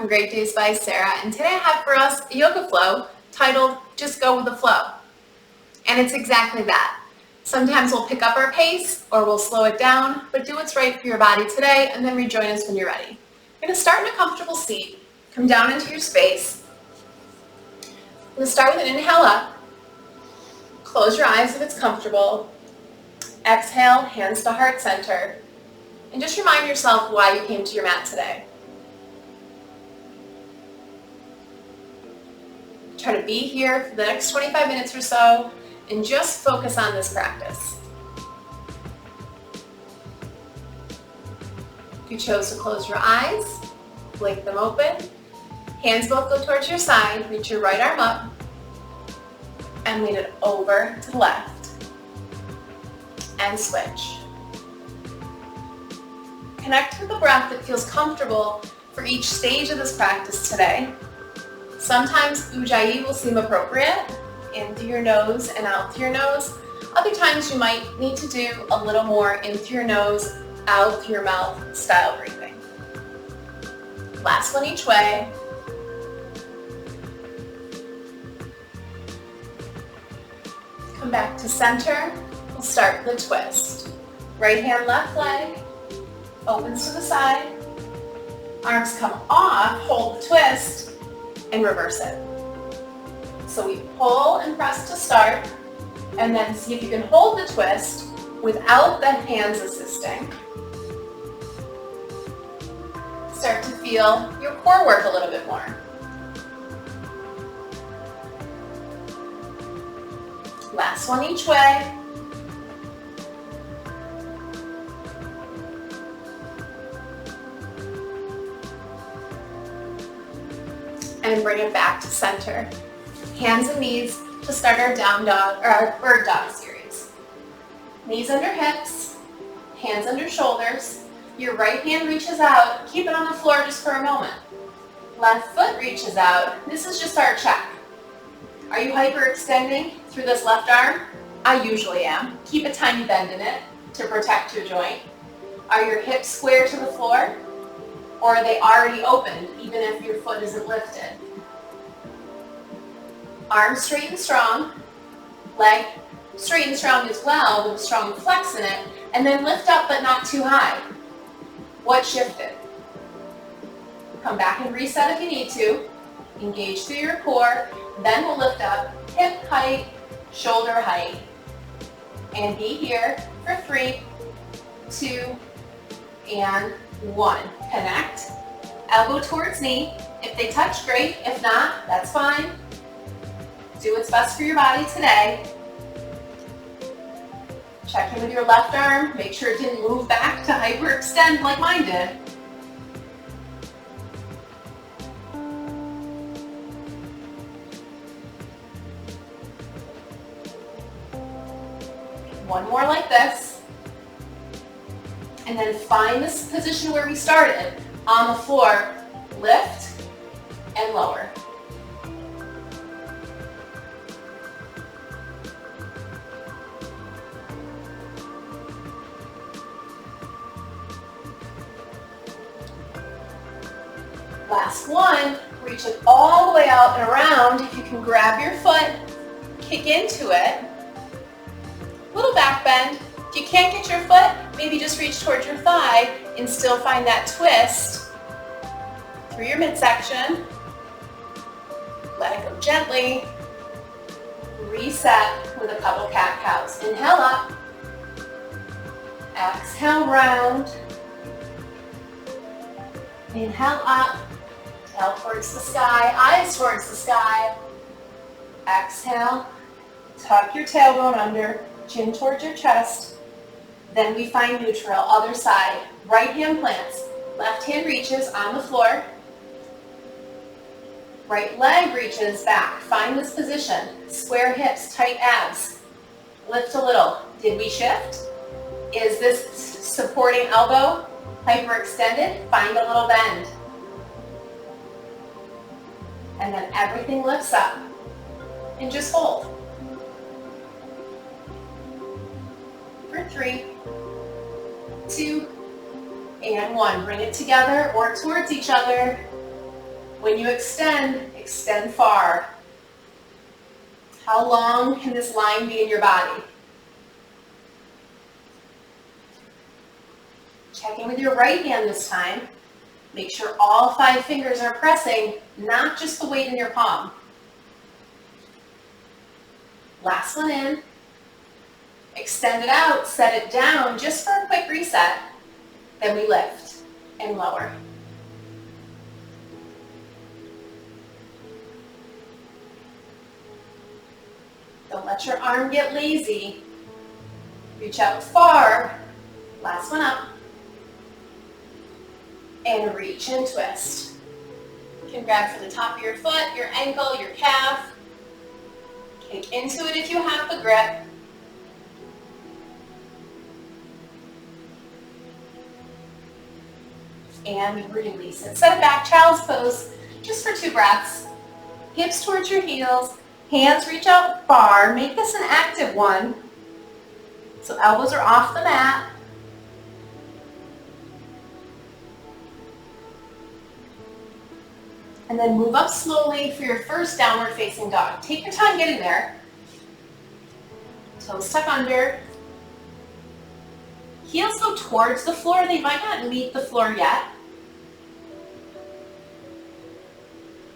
from Great Days by Sarah, and today I have for us a yoga flow titled Just Go with the Flow. And it's exactly that. Sometimes we'll pick up our pace or we'll slow it down, but do what's right for your body today and then rejoin us when you're ready. You're going to start in a comfortable seat. Come down into your space. I'm going to start with an inhale up. Close your eyes if it's comfortable. Exhale, hands to heart center. And just remind yourself why you came to your mat today. Try to be here for the next 25 minutes or so and just focus on this practice. If you chose to close your eyes, blink them open. Hands both go towards your side. Reach your right arm up and lean it over to the left. And switch. Connect with the breath that feels comfortable for each stage of this practice today. Sometimes Ujjayi will seem appropriate, in through your nose and out through your nose. Other times you might need to do a little more in through your nose, out through your mouth style breathing. Last one each way. Come back to center. We'll start with a twist. Right hand, left leg, opens to the side. Arms come off, hold the twist, and reverse it. So we pull and press to start, and then see if you can hold the twist without the hands assisting. Start to feel your core work a little bit more. Last one each way. And bring it back to center. Hands and knees to start our down dog or our bird dog series. Knees under hips, hands under shoulders. Your right hand reaches out. Keep it on the floor just for a moment. Left foot reaches out. This is just our check. Are you hyperextending through this left arm? I usually am. Keep a tiny bend in it to protect your joint. Are your hips square to the floor? Or are they already opened, even if your foot isn't lifted? Arms straight and strong. Leg straight and strong as well, with a strong flex in it. And then lift up, but not too high. What shifted? Come back and reset if you need to. Engage through your core. Then we'll lift up, hip height, shoulder height. And be here for 3, 2, and 1. Connect. Elbow towards knee. If they touch, great. If not, that's fine. Do what's best for your body today. Check in with your left arm. Make sure it didn't move back to hyperextend like mine did. One more like this. And then find this position where we started. On the floor, lift and lower. Last one, reach it all the way out and around. If you can grab your foot, kick into it. Little back bend. If you can't get your foot, maybe just reach towards your thigh and still find that twist through your midsection. Let it go gently. Reset with a couple cat-cows. Inhale up. Exhale round. Inhale up. Tail towards the sky. Eyes towards the sky. Exhale. Tuck your tailbone under. Chin towards your chest. Then we find neutral, other side. Right hand plants. Left hand reaches on the floor. Right leg reaches back. Find this position. Square hips, tight abs. Lift a little. Did we shift? Is this supporting elbow hyperextended? Find a little bend. And then everything lifts up. And just hold. For 3, 2, and 1. Bring it together or towards each other. When you extend, extend far. How long can this line be in your body? Check in with your right hand this time. Make sure all 5 fingers are pressing, not just the weight in your palm. Last one in. Extend it out, set it down just for a quick reset. Then we lift and lower. Don't let your arm get lazy. Reach out far. Last one up. And reach and twist. You can grab for the top of your foot, your ankle, your calf. Kick into it if you have the grip. And release it. Set it back, child's pose, just for 2 breaths. Hips towards your heels. Hands reach out far. Make this an active one. So elbows are off the mat. And then move up slowly for your first downward facing dog. Take your time getting there. Toes tuck under. Heels go towards the floor. They might not meet the floor yet.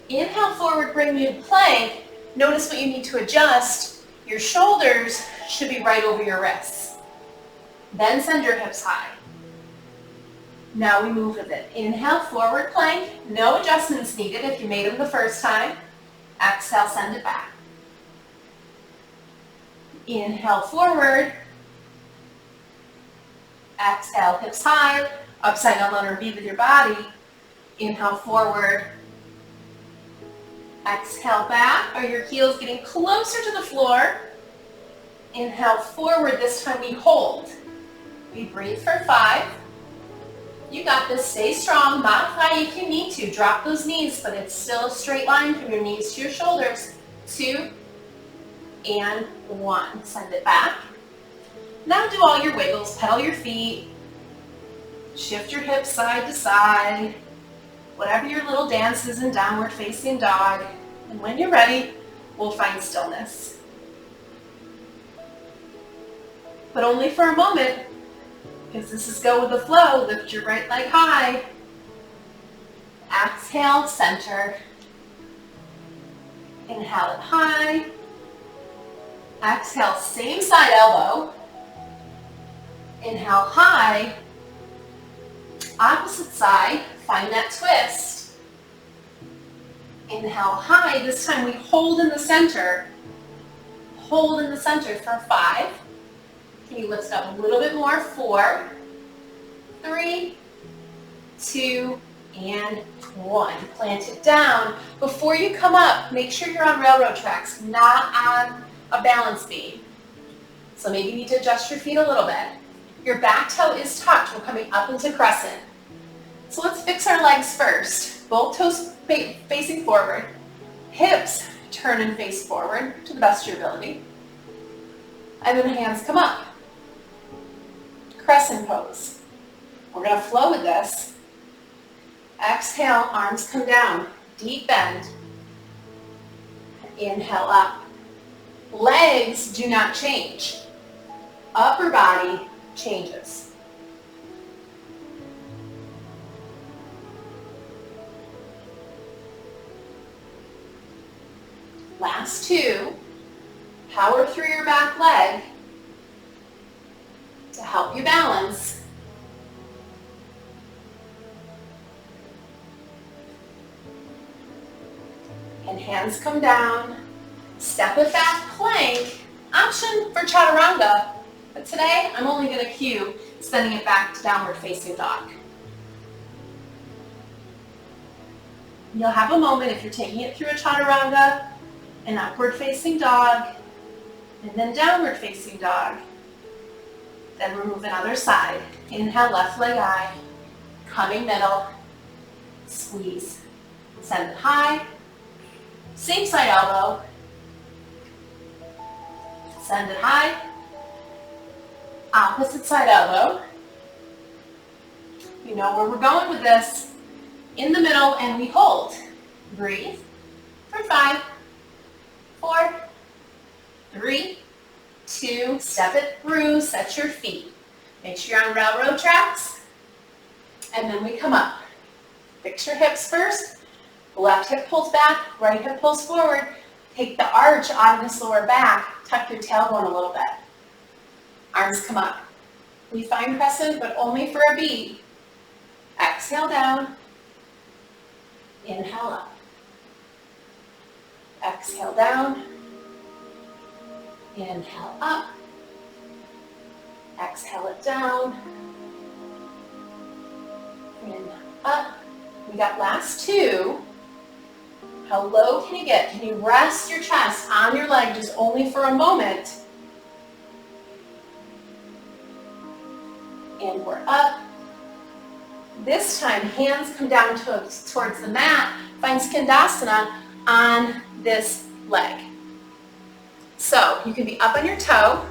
Inhale forward, bring you to plank. Notice what you need to adjust. Your shoulders should be right over your wrists. Then send your hips high. Now we move with it. Inhale, forward plank. No adjustments needed if you made them the first time. Exhale, send it back. Inhale, forward. Exhale, hips high. Upside down letter V with your body. Inhale, forward. Exhale, back. Are your heels getting closer to the floor? Inhale, forward. This time we hold. We breathe for 5. You got this. Stay strong. Modify if you need to. Drop those knees, but it's still a straight line from your knees to your shoulders. 2 and 1. Send it back. Now do all your wiggles. Pedal your feet. Shift your hips side to side. Whatever your little dance is in downward facing dog. And when you're ready, we'll find stillness. But only for a moment, because this is go with the flow. Lift your right leg high. Exhale, center. Inhale it high. Exhale, same side elbow. Inhale high. Opposite side, find that twist. Inhale high. This time we hold in the center. Hold in the center for 5. Can you lift up a little bit more? 4, 3, 2, and 1. Plant it down. Before you come up, make sure you're on railroad tracks, not on a balance beam. So maybe you need to adjust your feet a little bit. Your back toe is tucked. We're coming up into crescent. So let's fix our legs first. Both toes facing forward. Hips turn and face forward to the best of your ability. And then the hands come up. Crescent pose. We're going to flow with this. Exhale, arms come down. Deep bend. Inhale up. Legs do not change. Upper body changes. Last 2. Power through your back leg to help you balance. And hands come down. Step it back, plank. Option for chaturanga. But today, I'm only going to cue sending it back to downward facing dog. You'll have a moment if you're taking it through a chaturanga, an upward facing dog, and then downward facing dog. Then we're moving other side. Inhale, left leg high, coming middle, squeeze. Send it high, same side elbow, send it high, opposite side elbow. You know where we're going with this. In the middle and we hold. Breathe. For 5, 4, 3, 2, step it through, set your feet. Make sure you're on railroad tracks. And then we come up. Fix your hips first. Left hip pulls back, right hip pulls forward. Take the arch out of this lower back. Tuck your tailbone a little bit. Arms come up. We find crescent, but only for a beat. Exhale down. Inhale up. Exhale down. Inhale up. Exhale it down. Inhale up. We got last 2. How low can you get? Can you rest your chest on your leg just only for a moment? And we're up. This time, hands come down towards the mat. Find Skandasana on this leg. So you can be up on your toe.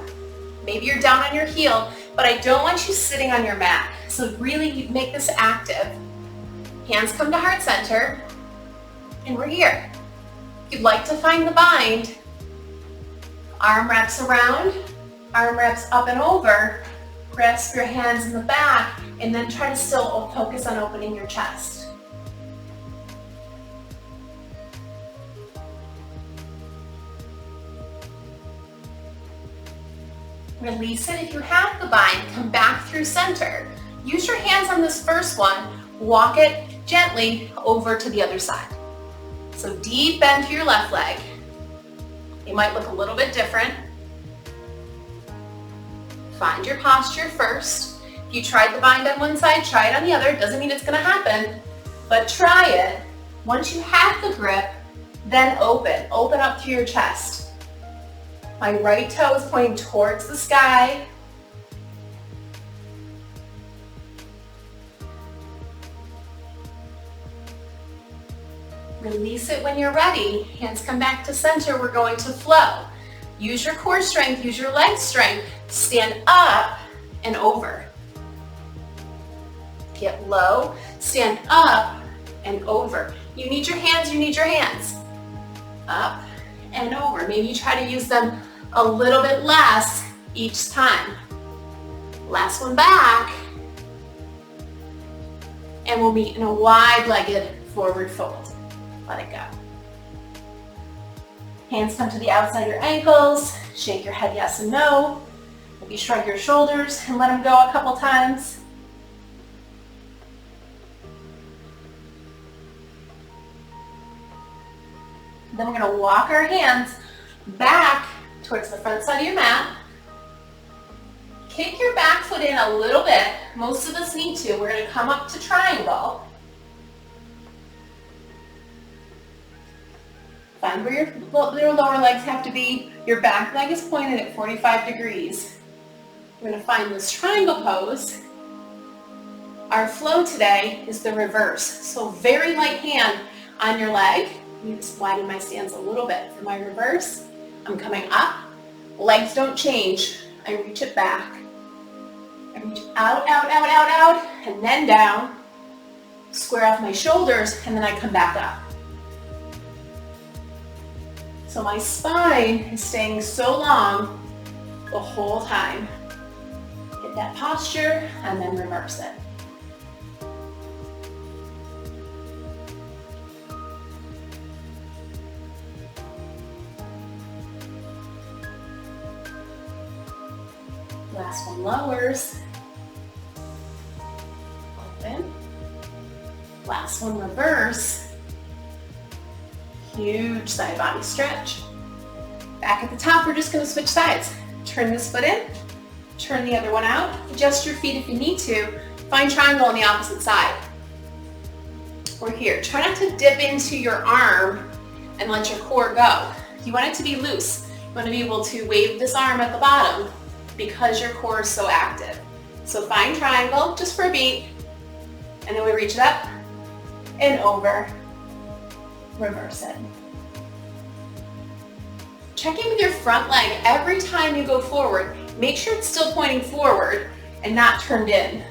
Maybe you're down on your heel, but I don't want you sitting on your mat. So really, you make this active. Hands come to heart center, and we're here. If you'd like to find the bind, arm wraps around, arm wraps up and over, grasp your hands in the back, and then try to still focus on opening your chest. Release it if you have the bind, come back through center. Use your hands on this first one, walk it gently over to the other side. So deep bend to your left leg. It might look a little bit different. Find your posture first. If you tried the bind on one side, try it on the other. Doesn't mean it's gonna happen, but try it. Once you have the grip, then open up through your chest. My right toe is pointing towards the sky. Release it when you're ready. Hands come back to center. We're going to flow. Use your core strength, use your leg strength. Stand up and over. Get low, stand up and over. You need your hands, you need your hands. Up and over. Maybe you try to use them a little bit less each time. Last one back. And we'll meet in a wide-legged forward fold. Let it go. Hands come to the outside of your ankles. Shake your head yes and no. Maybe shrug your shoulders and let them go a couple times. Then we're going to walk our hands back towards the front side of your mat. Kick your back foot in a little bit. Most of us need to. We're going to come up to triangle. Find where your lower legs have to be. Your back leg is pointed at 45 degrees. We're going to find this triangle pose. Our flow today is the reverse. So very light hand on your leg. Let me just widen my stance a little bit for my reverse. I'm coming up. Legs don't change. I reach it back. I reach out, out, out, out, out, and then down. Square off my shoulders, and then I come back up. So my spine is staying so long the whole time. Get that posture, and then reverse it. Last one lowers. Open. Last one reverse. Huge side body stretch. Back at the top, we're just going to switch sides. Turn this foot in, turn the other one out. Adjust your feet if you need to. Find triangle on the opposite side. We're here. Try not to dip into your arm and let your core go. You want it to be loose. You want to be able to wave this arm at the bottom because your core is so active. So find triangle just for a beat, and then we reach it up and over. Reverse it. Check in with your front leg every time you go forward. Make sure it's still pointing forward and not turned in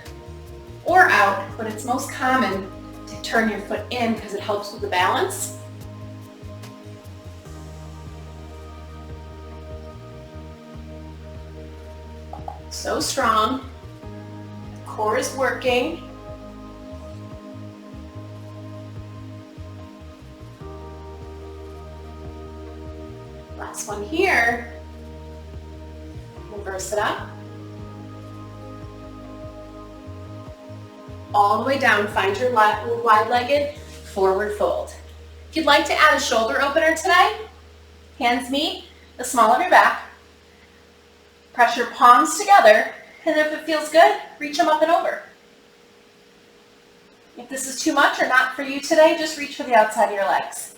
or out, but it's most common to turn your foot in because it helps with the balance. So strong. Core is working. Last one here. Reverse it up. All the way down, find your wide-legged forward fold. If you'd like to add a shoulder opener today, hands meet the small of your back. Press your palms together, and if it feels good, reach them up and over. If this is too much or not for you today, just reach for the outside of your legs.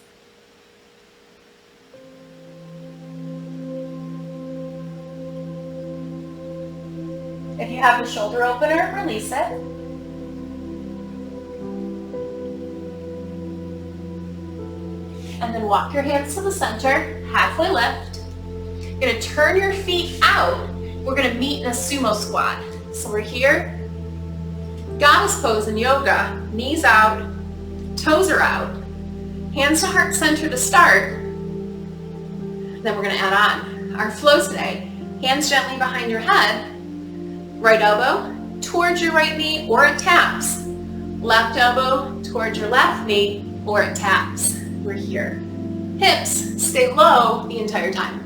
If you have the shoulder opener, release it. And then walk your hands to the center, halfway lift. You're going to turn your feet out. We're going to meet in a sumo squat. So we're here, goddess pose in yoga, knees out, toes are out, hands to heart center to start. Then we're going to add on our flow today. Hands gently behind your head, right elbow towards your right knee or it taps. Left elbow towards your left knee or it taps. We're here. Hips stay low the entire time.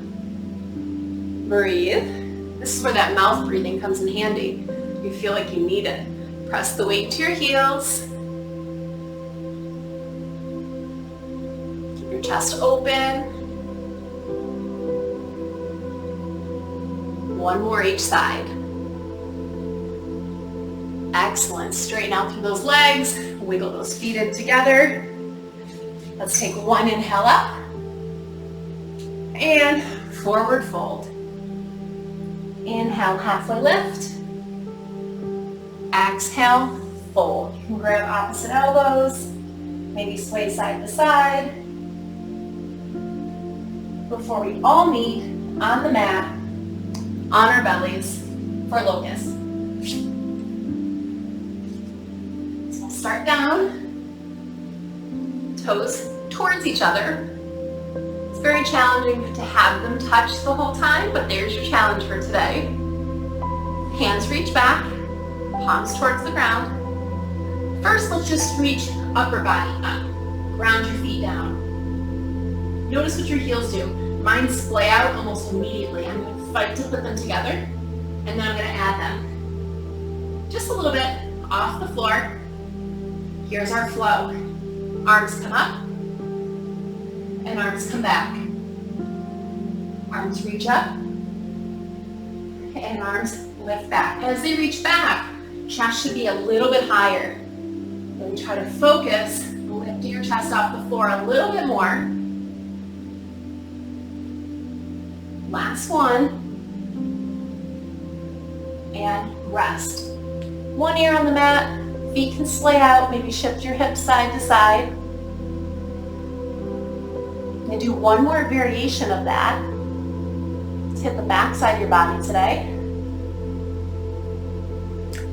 Breathe. This is where that mouth breathing comes in handy. You feel like you need it. Press the weight to your heels. Keep your chest open. One more each side. Excellent. Straighten out through those legs. Wiggle those feet in together. Let's take one inhale up. And forward fold. Inhale, halfway lift. Exhale, fold. You can grab opposite elbows. Maybe sway side to side. Before we all meet on the mat, on our bellies for locust. So we'll start down. Toes towards each other. It's very challenging to have them touch the whole time, but there's your challenge for today. Hands reach back, palms towards the ground. First, let's just reach upper body up. Ground your feet down. Notice what your heels do. Mine splay out almost immediately. I'm going to fight to put them together, and then I'm going to add them. Just a little bit off the floor. Here's our flow. Arms come up, and arms come back. Arms reach up, and arms lift back. As they reach back, chest should be a little bit higher. Then try to focus, lifting your chest off the floor a little bit more. Last one, and rest. One ear on the mat. Feet can splay out, maybe shift your hips side to side. And do one more variation of that. Let's hit the back side of your body today.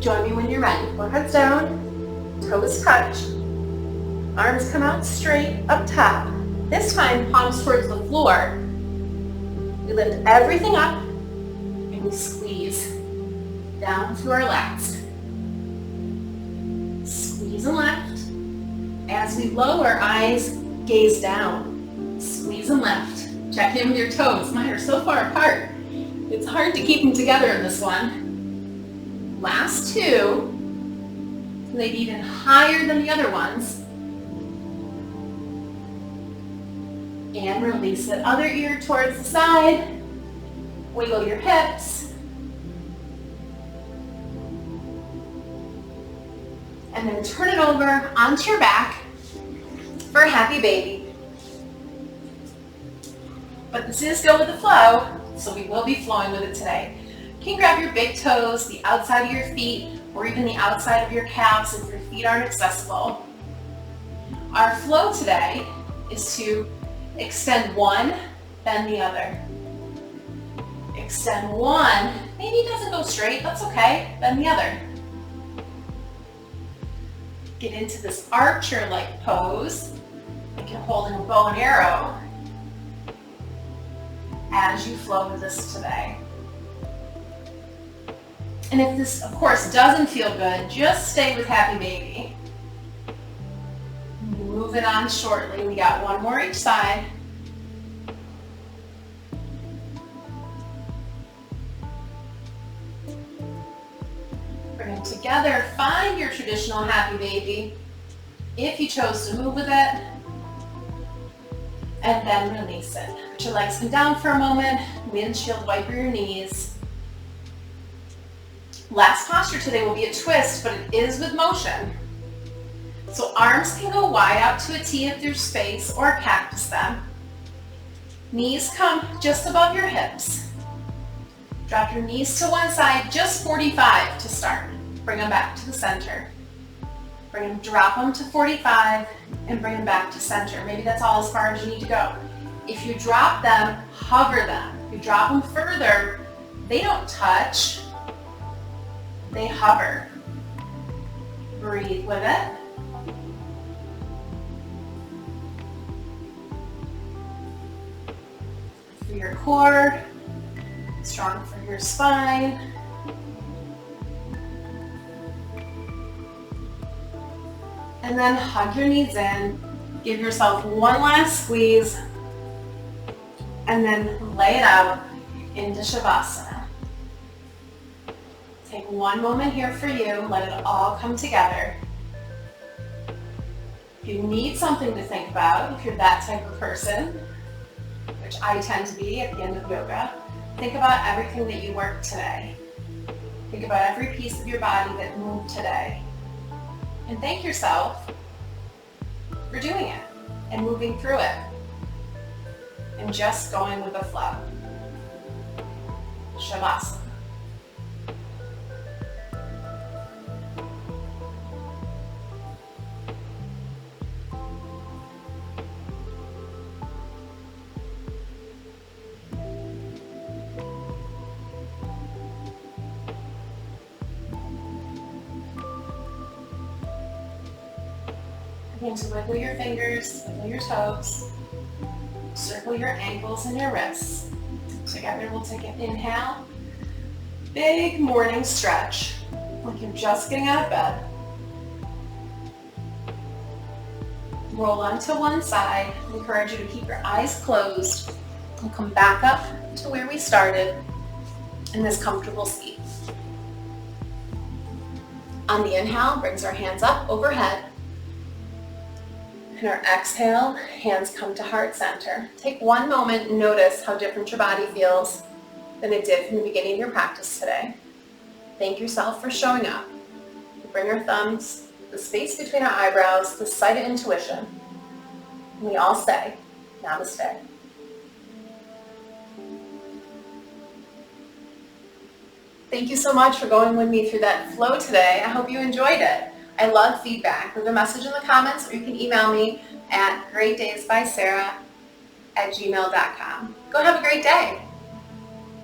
Join me when you're ready. Forehead's down, toes touch. Arms come out straight up top. This time, palms towards the floor. We lift everything up and we squeeze down through our legs. Squeeze and lift. As we lower, eyes gaze down. Squeeze and lift. Check in with your toes. Mine are so far apart. It's hard to keep them together in this one. Last two. Maybe even higher than the other ones. And release it. Other ear towards the side. Wiggle your hips. And then turn it over onto your back for a happy baby. But this is go with the flow, so we will be flowing with it today. You can grab your big toes, the outside of your feet, or even the outside of your calves if your feet aren't accessible. Our flow today is to extend one, bend the other. Extend one, maybe it doesn't go straight, that's okay, bend the other. Get into this archer-like pose, like you're holding a bow and arrow as you flow with this today. And if this, of course, doesn't feel good, just stay with happy baby. Move it on shortly. We got one more each side. Bring them together. Find your traditional happy baby if you chose to move with it. And then release it. Put your legs come down for a moment. Windshield wiper your knees. Last posture today will be a twist, but it is with motion. So arms can go wide out to a T if there's space, or cactus them. Knees come just above your hips. Drop your knees to one side, just 45 to start. Bring them back to the center. Bring them, drop them to 45 and bring them back to center. Maybe that's all as far as you need to go. If you drop them, hover them. If you drop them further, they don't touch, they hover. Breathe with it. For your core, strong for your spine. And then hug your knees in. Give yourself one last squeeze. And then lay it out into Shavasana. Take one moment here for you. Let it all come together. If you need something to think about, if you're that type of person, which I tend to be at the end of yoga, think about everything that you worked today. Think about every piece of your body that moved today. And thank yourself for doing it and moving through it and just going with the flow. Shavasana. Begin to wiggle your fingers, wiggle your toes, circle your ankles and your wrists. Together we'll take an inhale, big morning stretch, like you're just getting out of bed. Roll onto one side. I encourage you to keep your eyes closed and come back up to where we started in this comfortable seat. On the inhale, brings our hands up overhead. And our exhale, hands come to heart center. Take one moment and notice how different your body feels than it did from the beginning of your practice today. Thank yourself for showing up. Bring our thumbs, the space between our eyebrows, the sight of intuition. And we all say, Namaste. Thank you so much for going with me through that flow today. I hope you enjoyed it. I love feedback. Leave a message in the comments or you can email me at greatdaysbysarah@gmail.com. Go have a great day.